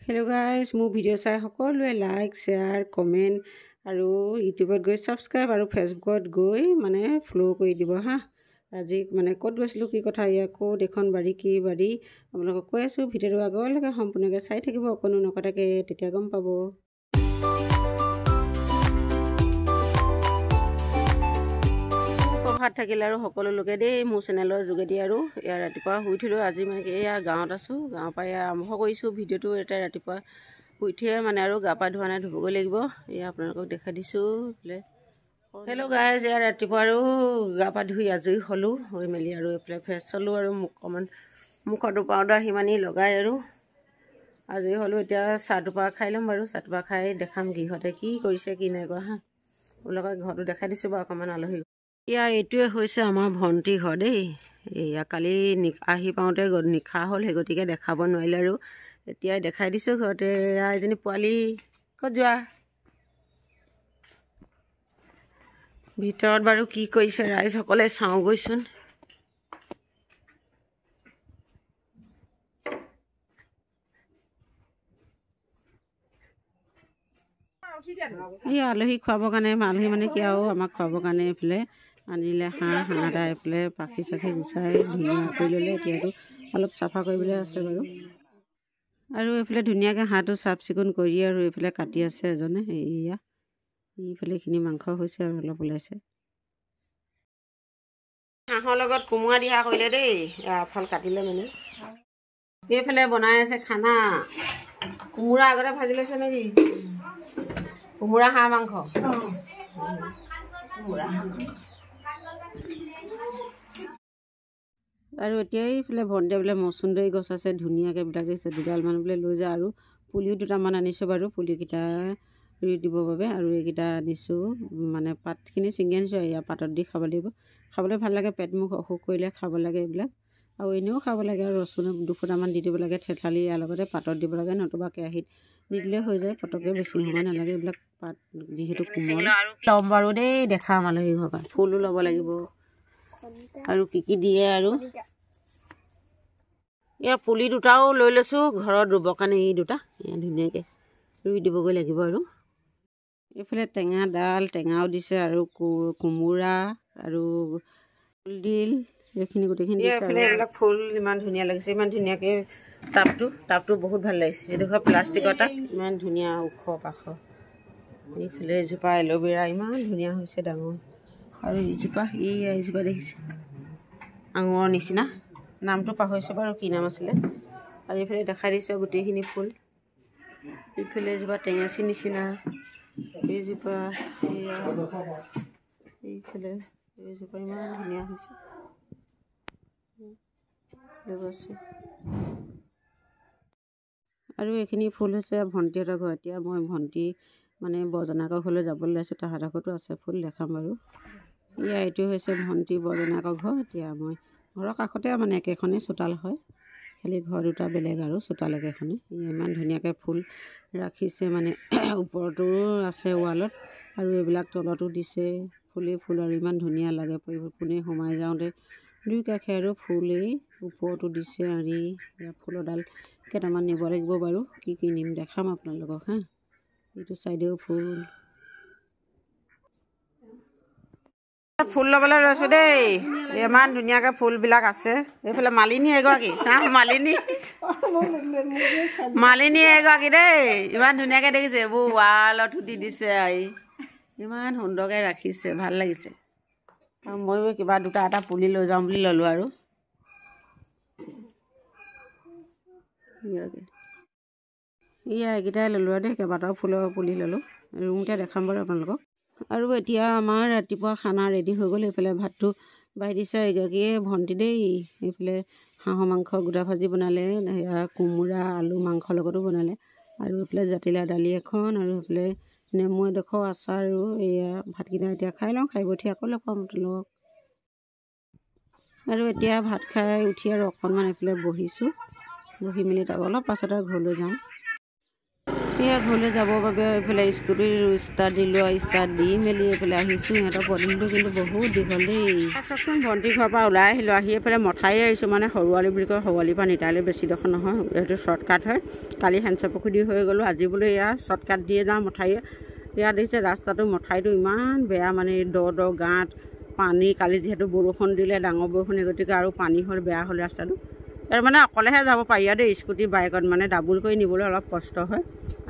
hello guys मो video चाই সকলোৱে like share comment আৰু ইউটিউবত গৈ সাবস্ক্ৰাইব আৰু ফেসবুকত গৈ মানে ফলো কৰি দিব হা আজি মানে কত গৈছিলো কি কথা ইয়াকো দেখখন বাড়ি কি বাড়ি আপোনালোকক কৈ আছো ভিডিওটো আগলৈকে সম্পূৰ্ণকৈ চাই থাকিব অকনো নকটাকে তেতিয়া গম পাব ভাত থাকিল আৰু সকলো লোকে দেই মোৰ চেনেলৰ যোগেদি আৰু ইয়াৰ ৰাতিপুৱা শুই উঠিলো আজি মানে এয়া গাঁৱত আছো গাঁৱৰ পৰা আৰম্ভ কৰিছো ভিডিওটো এটা ৰাতিপুৱা শুই উঠিয়ে মানে আৰু গা পা ধোৱা নাই ধুবগৈ লাগিব এয়া আপোনালোকক দেখাই দিছো হেল্ল' গাইজ এয়া ৰাতিপুৱা আৰু গা পা ধুই আজৰি হলো হৈ মেলি আৰু এফালে ফ্ৰেছ চলো আৰু অকণমান মুখতো পাউডাৰ সিমানি লগাই আৰু আজৰি হলো এতিয়া চাহ দুপা খাই ল'ম বাৰু চাহ দুপা খাই দেখাম গৃহতে কি কৰিছে কি নাই কৰা হা ওলকা ঘৰটো দেখাই দিছো বাৰু অকণমান আলহী ইয়া এইটোৱে হৈছে আমাৰ ভণ্টি ঘৰ দেই এয়া কালি আহি পাওঁতে নিশা হ'ল সেই গতিকে দেখাব নোৱাৰিলে আৰু এতিয়া দেখাই দিছো ঘৰতে এজনী পোৱালি ক'ত যোৱা ভিতৰত বাৰু কি কৰিছে ৰাইজসকলে চাওঁ গৈচোন এই আলহী খুৱাবৰ কাৰণে আলহী মানে কি আৰু আমাক খুৱাবৰ কাৰণে এইফালে আনিলে হাঁহ এটা এইফালে পাখি চাখি গুচাই ধুনীয়া কৰি ল'লে এতিয়াতো অলপ চাফা কৰিবলৈ আছে বাৰু আৰু এইফালে ধুনীয়াকৈ হাঁহটো চাফ চিকুণ কৰি আৰু এইফালে কাটি আছে এজনে এয়া এইফালে এইখিনি মাংস হৈছে আৰু অলপ ওলাইছে হাঁহৰ লগত কোমোৰা দিয়া কৰিলে দেই এফাল কাটিলে মানে এইফালে বনাই আছে খানা কোমোৰা আগতে ভাজি লৈছে নেকি কোমোৰা হাঁহ মাংস আৰু এতিয়া এইফালে ভণ্টিয়ে বোলে মচুন্দৰী গছ আছে ধুনীয়াকৈ বিলাক দিছে দুডালমান বোলে লৈ যায় আৰু পুলিও দুটামান আনিছোঁ বাৰু পুলিকেইটা ৰুই দিবৰ বাবে আৰু এইকেইটা আনিছোঁ মানে পাতখিনি ছিঙি আনিছোঁ এয়া পাতত দি খাব লাগিব খাবলৈ ভাল লাগে পেট মুখ অসুখ কৰিলে খাব লাগে এইবিলাক আৰু এনেও খাব লাগে আৰু ৰচুন দুফুটামান দি দিব লাগে থেঠালি ইয়াৰ লগতে পাতত দিব লাগে নতুবা কেৰাহীত দি দিলে হৈ যায় পটককৈ বেছি সময় নালাগে এইবিলাক পাত যিহেতু কোমল ল'ম বাৰু দেই দেখাম আলহী ঘৰৰ পৰা ফুলো ল'ব লাগিব আৰু কি দিয়ে আৰু এয়া পুলি দুটাও লৈ লৈছোঁ ঘৰত ৰুবৰ কাৰণে এই দুটা এয়া ধুনীয়াকৈ ৰুই দিবগৈ লাগিব আৰু এইফালে টেঙা ডাল টেঙাও দিছে আৰু কোমোৰা আৰু কলডিল এইখিনি গোটেইখিনি দিছে এইবিলাক ফুল ইমান ধুনীয়া লাগিছে ইমান ধুনীয়াকৈ টাবটো বহুত ভাল লাগিছে এইডোখৰ প্লাষ্টিকৰ টাব ইমান ধুনীয়া ওখ পাখ এইফালে এজোপা এল'ভেৰা ইমান ধুনীয়া হৈছে ডাঙৰ আৰু এইজোপা দেখিছে আঙুৰৰ নিচিনা নামটো পাহৰিছোঁ বাৰু কি নাম আছিলে আৰু এইফালে দেখাই দিছে গোটেইখিনি ফুল এইফালে এজোপা টেঙাচি নিচিনা এইজোপা এইফালে এইজোপা ইমান ধুনীয়া হৈছে আৰু এইখিনি ফুল হৈছে ভণ্টিহঁতৰ ঘৰ এতিয়া মই ভণ্টি মানে বৰজনাকৰ ঘৰলৈ যাবলৈ ওলাইছোঁ তাহাঁতৰ ঘৰতো আছে ফুল দেখাম বাৰু এইটো হৈছে ভণ্টি বৰজনাকৰ ঘৰ এতিয়া মই ঘৰৰ কাষতে মানে একেখনেই চোতাল হয় খালি ঘৰ দুটা বেলেগ আৰু চোতাল একেখনেই ইমান ধুনীয়াকৈ ফুল ৰাখিছে মানে ওপৰতো আছে ৱালত আৰু এইবিলাক তলতো দিছে ফুলেই ফুল আৰু ইমান ধুনীয়া লাগে পোনে সোমাই যাওঁতে দুই কাষে আৰু ফুলেই ওপৰতো দিছে আৰি ফুলৰ ডাল কেইটামান নিব লাগিব বাৰু কি নিম দেখাম আপোনালোকক হা এইটো চাইডেও ফুল ফুল ল'বলৈ লৈছোঁ দেই ইমান ধুনীয়াকৈ ফুলবিলাক আছে এইফালে মালিনী এগৰাকী চাহ মালিনী এগৰাকী দেই ইমান ধুনীয়াকৈ দেখিছে এইবোৰ ৱালতো দি দিছে আৰি ইমান সুন্দৰকৈ ৰাখিছে ভাল লাগিছে আৰু ময়ো কিবা এটা পুলি লৈ যাওঁ বুলি ল'লোঁ আৰু এইকেইটাই ল'লোঁ আৰু দেই কেইবাটাও ফুলৰ পুলি ল'লোঁ ৰুমতে দেখাম বাৰু আপোনালোকক আৰু এতিয়া আমাৰ ৰাতিপুৱা খানা ৰেডি হৈ গ'ল এইফালে ভাতটো বাঢ়ি দিছে এগৰাকীয়ে ভণ্টি দেই এইফালে হাঁহৰ মাংস গোটা ভাজি বনালে সেয়া কোমোৰা আলু মাংসৰ লগতো বনালে আৰু এইফালে জাতিলাও দালি এখন আৰু এইফালে নেমু এডোখৰ আচাৰ আৰু এয়া ভাতকেইটা এতিয়া খাই লওঁ খাই উঠি আকৌ লগ পাম আপোনালোকক আৰু এতিয়া ভাত খাই উঠি আৰু অকণমান এইফালে বহি মেলি তাৰ অলপ পাছত আৰু ঘৰলৈ যাওঁ এয়া ঘৰলৈ যাবৰ বাবে এইফালে স্কুটিৰ ষ্টাৰ্ট দিলোঁ ষ্টাৰ্ট দি মেলি এইফালে আহিছোঁ সিহঁতৰ পদূলিটো কিন্তু বহুত দীঘল দেই চাওকচোন ভণ্টি ঘৰৰ পৰা ওলাই আহিলোঁ আহি এইফালে মঠাই আহিছোঁ মানে সৰুৱালী বুলি কয় সৰুৱালীৰ পৰা নিতালৈ বেছি ডোখৰ নহয় এইটো শ্বৰ্টকাট হয় কালি হেঞ্চৰ পুখুৰী হৈ গ'লোঁ আজি বোলো এয়া শ্বৰ্টকাট দিয়ে যাওঁ মঠাইয়ে ইয়াত দেখিছে ৰাস্তাটো মঠাইটো ইমান বেয়া মানে দ গাঁত পানী কালি যিহেতু বৰষুণ দিলে ডাঙৰ বৰষুণ গতিকে আৰু পানী হ'ল বেয়া হ'ল ৰাস্তাটো আৰু মানে অকলেহে যাব পাৰি আৰু দেই স্কুটি বাইকত মানে ডাবুল কৰি নিবলৈ অলপ কষ্ট হয়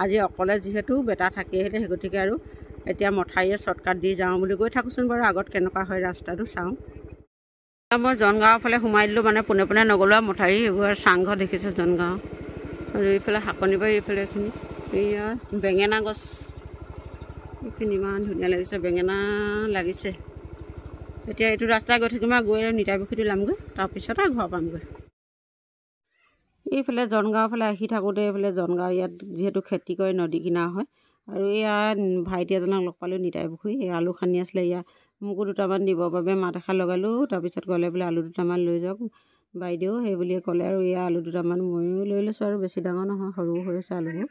আজি অকলে যিহেতু বেটা থাকেই সেই গতিকে আৰু এতিয়া মঠাইয়ে শ্বৰ্টকাট দি যাওঁ বুলি গৈ থাকোঁচোন বাৰু আগত কেনেকুৱা হয় ৰাস্তাটো চাওঁ মই জনগাঁৱৰ ফালে সোমাই দিলোঁ মানে পোনে পোনে নগ'লোঁ আৰু মঠাই এইবোৰ চাংঘৰ দেখিছে জনগাঁও আৰু এইফালে শাকনি বাৰী এইফালে এইখিনি এয়া বেঙেনা গছ এইখিনি ইমান ধুনীয়া লাগিছে বেঙেনা লাগিছে এতিয়া এইটো ৰাস্তা গৈ থাকিম আৰু গৈ নিতাই পুখুৰীটো লামগৈ তাৰপিছত আৰু ঘৰ পামগৈ এইফালে জনগাঁৱৰ ফালে আহি থাকোঁতে এইফালে জনগাঁও ইয়াত যিহেতু খেতি কৰে নদী কিনাৰ হয় আৰু ইয়াত ভাইটি এজনক লগ পালোঁ নিতাই পুখুৰী এই আলু খান্দি আছিলে ইয়াত মোকো দুটামান দিবৰ বাবে মাত এষাৰ লগালোঁ তাৰপিছত ক'লে বোলে আলু দুটামান লৈ যাওক বাইদেউ সেই বুলিয়ে ক'লে আৰু এয়া আলু দুটামান ময়ো লৈ লৈছোঁ আৰু বেছি ডাঙৰ নহয় সৰু হৈ আছে আলুবোৰ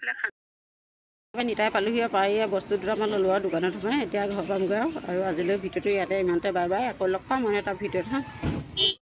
নিতাই পালোহি আৰু পাই বস্তু দুটামান ল'লোঁ আৰু দোকানত সোমাই এতিয়া ঘৰ পামগৈ আৰু আজিলৈ ভিডিঅ'টো ইয়াতে ইমানতে বাই বাই আকৌ লগ পাম মই এটা ভিডিঅ'ত